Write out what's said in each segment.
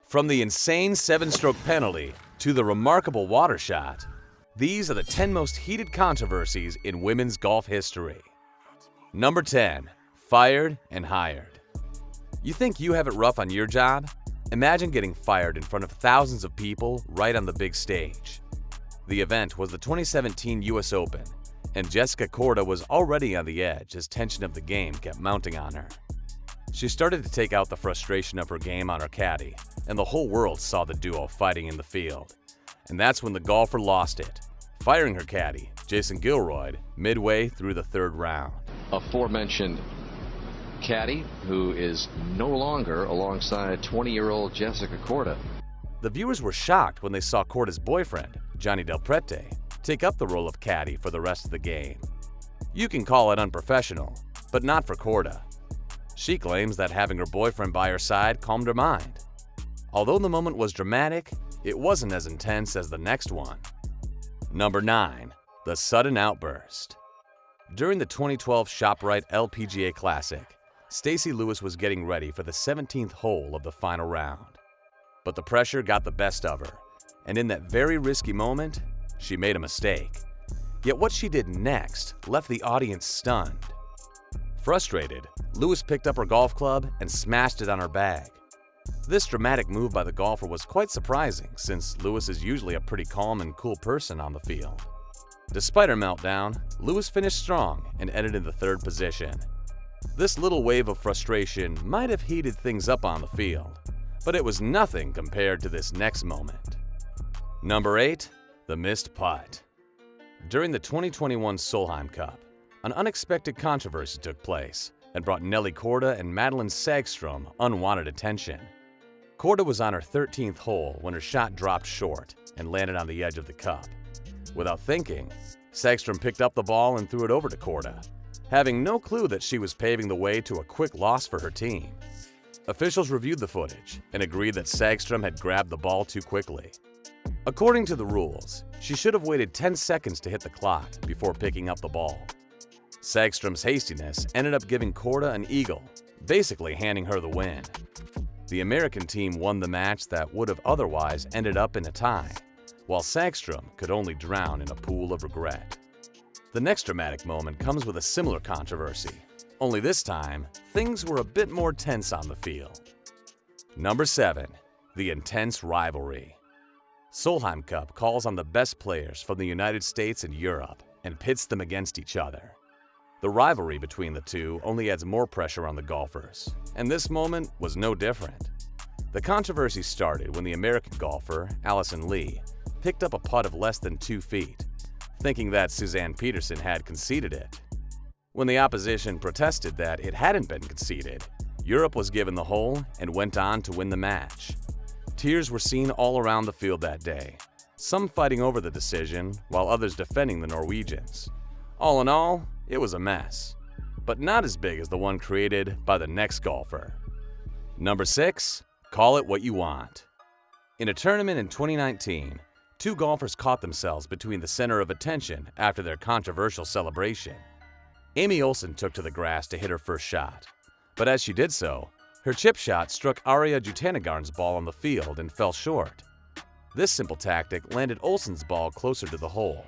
From the insane 7-stroke penalty to the remarkable water shot, these are the 10 most heated controversies in women's golf history. Number 10. Fired and hired. You think you have it rough on your job? Imagine getting fired in front of thousands of people right on the big stage. The event was the 2017 US Open, and Jessica Korda was already on the edge as tension of the game kept mounting on her. She started to take out the frustration of her game on her caddie, and the whole world saw the duo fighting in the field. And that's when the golfer lost it, firing her caddy, Jason Gilroyd, midway through the third round. Aforementioned caddy, who is no longer alongside 20-year-old Jessica Korda. The viewers were shocked when they saw Korda's boyfriend, Johnny Del Prete, take up the role of caddy for the rest of the game. You can call it unprofessional, but not for Korda. She claims that having her boyfriend by her side calmed her mind. Although the moment was dramatic, it wasn't as intense as the next one. Number 9. The Sudden Outburst. During the 2012 ShopRite LPGA Classic, Stacy Lewis was getting ready for the 17th hole of the final round. But the pressure got the best of her, and in that very risky moment, she made a mistake. Yet what she did next left the audience stunned. Frustrated, Lewis picked up her golf club and smashed it on her bag. This dramatic move by the golfer was quite surprising, since Lewis is usually a pretty calm and cool person on the field. Despite her meltdown, Lewis finished strong and ended in the third position. This little wave of frustration might have heated things up on the field, but it was nothing compared to this next moment. Number 8. The Missed Putt. During the 2021 Solheim Cup, an unexpected controversy took place and brought Lydia Ko Controversy and Madelene Sagstrom unwanted attention. Korda was on her 13th hole when her shot dropped short and landed on the edge of the cup. Without thinking, Sagstrom picked up the ball and threw it over to Korda, having no clue that she was paving the way to a quick loss for her team. Officials reviewed the footage and agreed that Sagstrom had grabbed the ball too quickly. According to the rules, she should have waited 10 seconds to hit the clock before picking up the ball. Sagstrom's hastiness ended up giving Korda an eagle, basically handing her the win. The American team won the match that would have otherwise ended up in a tie, while Sagstrom could only drown in a pool of regret. The next dramatic moment comes with a similar controversy, only this time, things were a bit more tense on the field. Number 7. The Intense Rivalry. Solheim Cup calls on the best players from the United States and Europe and pits them against each other. The rivalry between the two only adds more pressure on the golfers, and this moment was no different. The controversy started when the American golfer, Allison Lee, picked up a putt of less than 2 feet, thinking that Suzann Peterson had conceded it. When the opposition protested that it hadn't been conceded, Europe was given the hole and went on to win the match. Tears were seen all around the field that day, some fighting over the decision while others defending the Norwegians. All in all, it was a mess, but not as big as the one created by the next golfer. Number 6. Call it what you want. In a tournament in 2019, 2 golfers caught themselves between the center of attention after their controversial celebration. Amy Olsen took to the grass to hit her first shot, but as she did so, her chip shot struck Arya Jutanagarn's ball on the field and fell short. This simple tactic landed Olsen's ball closer to the hole.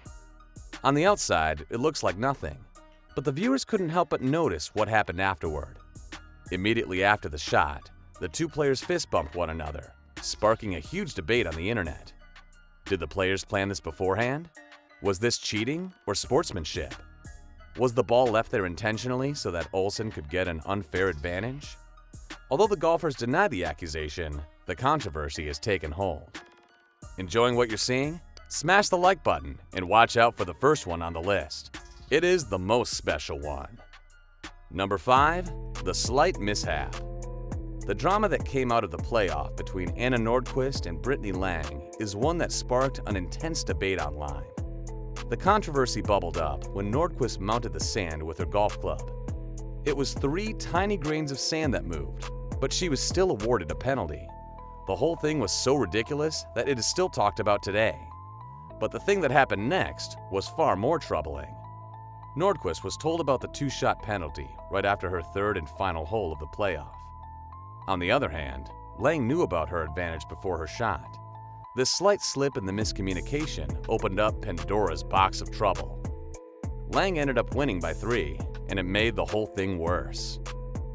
On the outside, it looks like nothing, but the viewers couldn't help but notice what happened afterward. Immediately after the shot, the 2 players fist-bumped one another, sparking a huge debate on the internet. Did the players plan this beforehand? Was this cheating or sportsmanship? Was the ball left there intentionally so that Olsen could get an unfair advantage? Although the golfers deny the accusation, the controversy has taken hold. Enjoying what you're seeing? Smash the like button and watch out for the first one on the list. It is the most special one. Number 5. The Slight Mishap. The drama that came out of the playoff between Anna Nordqvist and Brittany Lang is one that sparked an intense debate online. The controversy bubbled up when Nordqvist mounted the sand with her golf club. It was 3 tiny grains of sand that moved, but she was still awarded a penalty. The whole thing was so ridiculous that it is still talked about today. But the thing that happened next was far more troubling. Nordqvist was told about the 2-shot penalty right after her third and final hole of the playoff. On the other hand, Lang knew about her advantage before her shot. This slight slip in the miscommunication opened up Pandora's box of trouble. Lang ended up winning by 3, and it made the whole thing worse.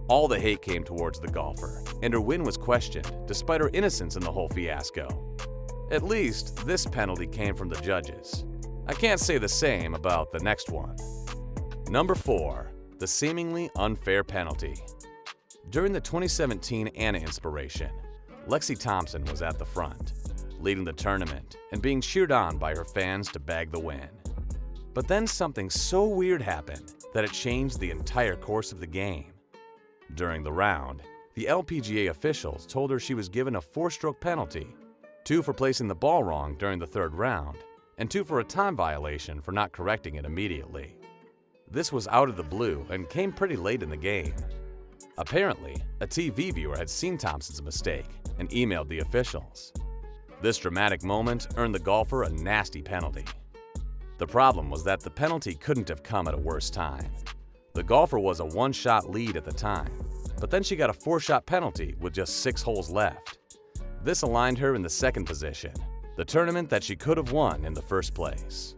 All the hate came towards the golfer, and her win was questioned despite her innocence in the whole fiasco. At least, this penalty came from the judges. I can't say the same about the next one. Number 4. The seemingly unfair penalty. During the 2017 Anna Inspiration, Lexi Thompson was at the front, leading the tournament and being cheered on by her fans to bag the win. But then something so weird happened that it changed the entire course of the game. During the round, the LPGA officials told her she was given a 4-stroke penalty, 2 for placing the ball wrong during the 3rd round, and 2 for a time violation for not correcting it immediately. This was out of the blue and came pretty late in the game. Apparently, a TV viewer had seen Thompson's mistake and emailed the officials. This dramatic moment earned the golfer a nasty penalty. The problem was that the penalty couldn't have come at a worse time. The golfer was a 1-shot lead at the time, but then she got a 4-shot penalty with just 6 holes left. This aligned her in the 2nd position, the tournament that she could have won in the first place.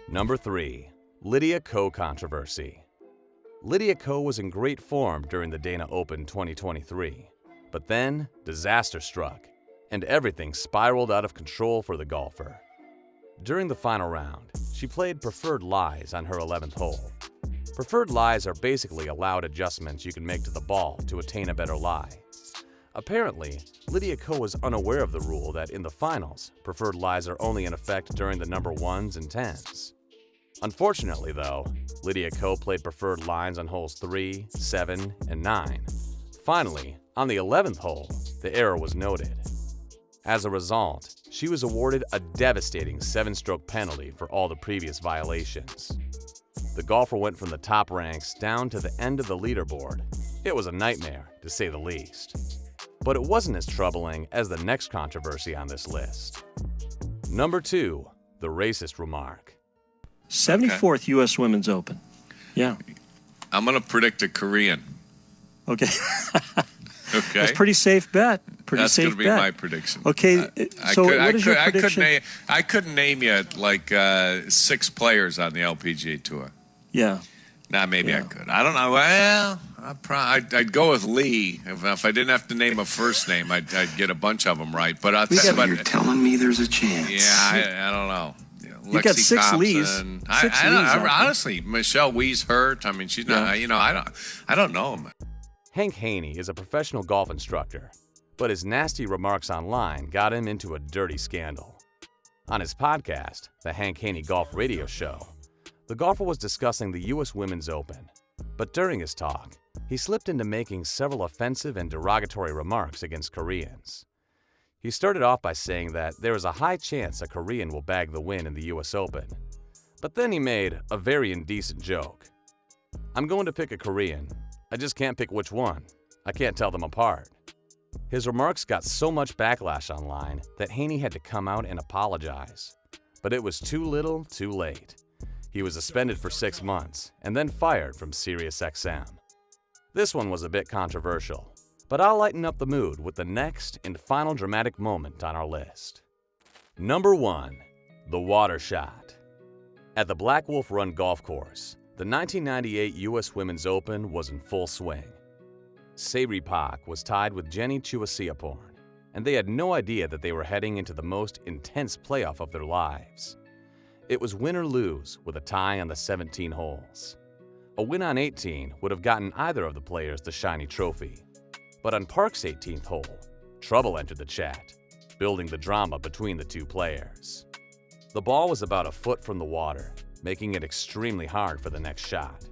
Number 3. Lydia Ko Controversy. Lydia Ko was in great form during the Dana Open 2023, but then disaster struck, and everything spiraled out of control for the golfer. During the final round, she played preferred lies on her 11th hole. Preferred lies are basically allowed adjustments you can make to the ball to attain a better lie. Apparently, Lydia Ko was unaware of the rule that in the finals, preferred lies are only in effect during the number 1s and 10s. Unfortunately though, Lydia Ko played preferred lines on holes 3, 7, and 9. Finally, on the 11th hole, the error was noted. As a result, she was awarded a devastating 7-stroke penalty for all the previous violations. The golfer went from the top ranks down to the end of the leaderboard. It was a nightmare, to say the least. But it wasn't as troubling as the next controversy on this list. Number 2. The Racist Remark. 74th U.S. Women's Open. Yeah. I'm going to predict a Korean. Okay. Okay. That's a pretty safe bet. That's going to be my prediction. Okay. So what is your prediction? I couldn't name you like 6 players on the LPGA Tour. Yeah. Nah, maybe I could. I don't know. Well, I'd go with Lee. If I didn't have to name a first name, I'd get a bunch of them right. But you're telling me there's a chance. Yeah, I don't know. You got 6 Thompson. Lees. Honestly, Michelle Wee's hurt. I mean, she's not. I don't know him. Hank Haney is a professional golf instructor, but his nasty remarks online got him into a dirty scandal. On his podcast, the Hank Haney Golf Radio Show, the golfer was discussing the U.S. Women's Open, but during his talk, he slipped into making several offensive and derogatory remarks against Koreans. He started off by saying that there is a high chance a Korean will bag the win in the U.S. Open, but then he made a very indecent joke. "I'm going to pick a Korean. I just can't pick which one. I can't tell them apart." His remarks got so much backlash online that Haney had to come out and apologize. But it was too little, too late. He was suspended for 6 months and then fired from SiriusXM. This one was a bit controversial, but I'll lighten up the mood with the next and final dramatic moment on our list. Number 1. The Water Shot. At the Black Wolf Run Golf Course, the 1998 U.S. Women's Open was in full swing. Se Ri Pak was tied with Jenny Chuasiaporn, and they had no idea that they were heading into the most intense playoff of their lives. It was win or lose with a tie on the 17 holes. A win on 18 would have gotten either of the players the shiny trophy. But on Park's 18th hole, trouble entered the chat, building the drama between the two players. The ball was about a foot from the water, making it extremely hard for the next shot.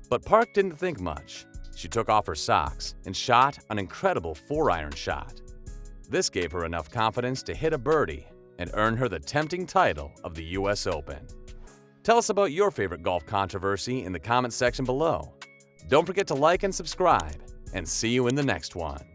But Park didn't think much. She took off her socks and shot an incredible 4-iron shot. This gave her enough confidence to hit a birdie and earn her the tempting title of the U.S. Open. Tell us about your favorite golf controversy in the comment section below. Don't forget to like and subscribe, and see you in the next one.